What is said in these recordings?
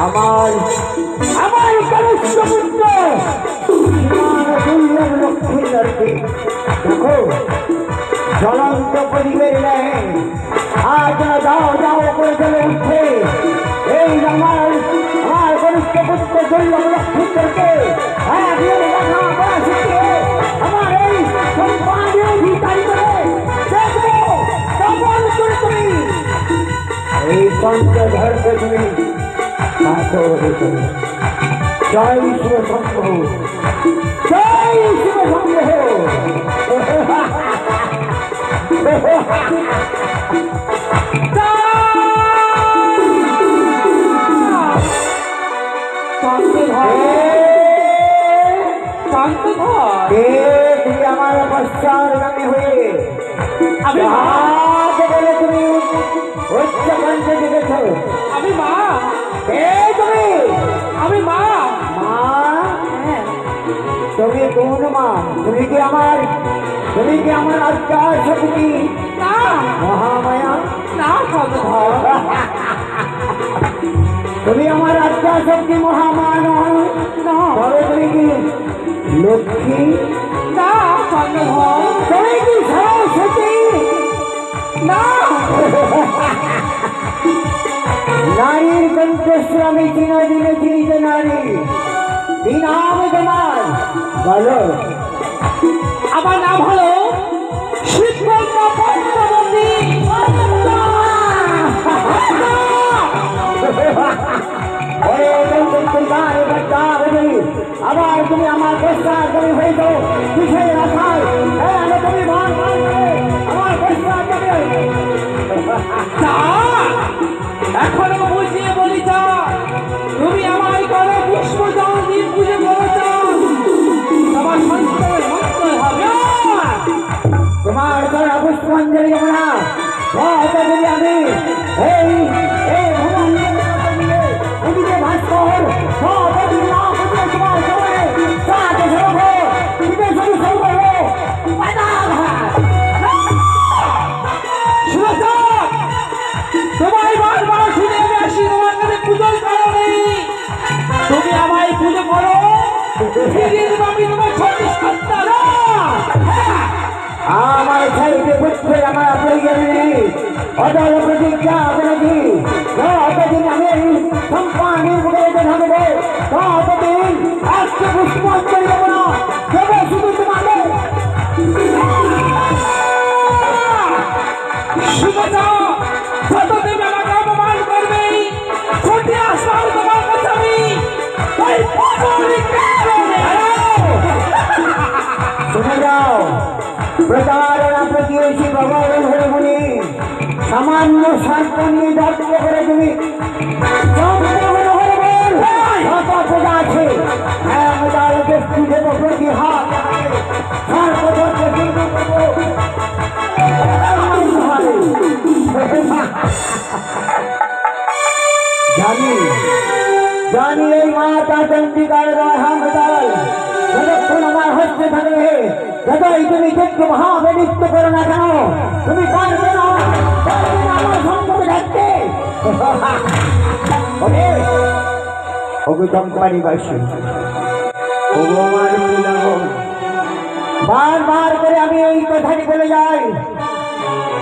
আমার আমার কনিষ্ঠ পুত্র দুর্লভ লক্ষ্মীদেরকে দেখো জ্বলন্ত পরিবেশ নেয় আজ যাও যাও করে চলে উঠছে এই আমার আমার কনিষ্ঠ পুত্র দুর্লভ লক্ষ্মীদেরকে আমার এই সম্পাদীয় ভিতারি করে দেখবো তখন করে তুমি এই পঞ্চধরকে তুমি জয় শিব শম্ভ জয় শিব শম্ভ তুমি আমার পশ্চাৎগামী হয়ে বলে তুমি উচ্চকণ্ঠে দেখেছ আমি মা তুমি আমি মা মা তুমি কোন মা তুমি কি আমার আজ্ঞা শক্তি না মহামায়া না তুমি আমার আজ্ঞা শক্তি মহামান তবে তুমি কি লক্ষ্মী না তুমি কি সরস্বতী না নারীর কণ্ঠস্বর আমি চিরদিনে চিনিতে নারী কি নাম তোমার বলো আমার নাম হলো শিবকন্যা পদ্মাবতী আবার তুমি আমার প্রস্তাব তুমি হয়ে যাও কিসের আশায় তুমি আমার প্রস্তাব এখনো বুঝিয়ে বলি তুমি আমায় করো পুষ্প জল দিয়ে পুজো করেছ তোমার সন্তানের মঙ্গল হবে তোমার দ্বারা পুষ্পাঞ্জলি না যদি আমি এই ভাস্কর তোমায় বারবার শুনে আমি আসি তোমার কাছে পুজোর কারণে তুমি আমায় পুজো করো ফিরিয়ে দেবো আমি তোমার ছোট সন্তান আমার ছেলেকে পুত্রে আমার প্রয়োজনে অদল প্রতিজ্ঞা করেছি যতদিন আমি সম্পানের মুখে থাকবো ততদিন আজকে পুষ্পাঞ্জলি দেবো না দেবো শুধু তোমাদের যতদিন আমাকে অপমান করবে ছুটে আসলাম তোমার কাছে আমি শুনে যাও প্রতারণা প্রতিবেশী ভগবান হয়ে বলি সামান্য স্বার্থ নিয়ে দর্শ করে তুমি প্রজা আছে প্রতি হাত জানি জানি এই মাতা চন্ডিকার হামদাল যতক্ষণ আমার হস্তে থাকবে যতই তুমি যোগ্য ভাবে নৃত্য করো না কেন তুমি পারবে না আমার সম্পর্কে থাকতে চম্পানিবাসী বারবার করে আমি এই কথাটি বলে যাই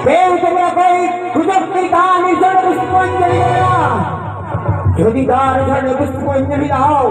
কেউ তোমরা কই সুযোগের গান হিসেবে পুষ্পাঞ্জলি দেবে না যদি গান হিসেবে পুষ্পাঞ্জলি দাও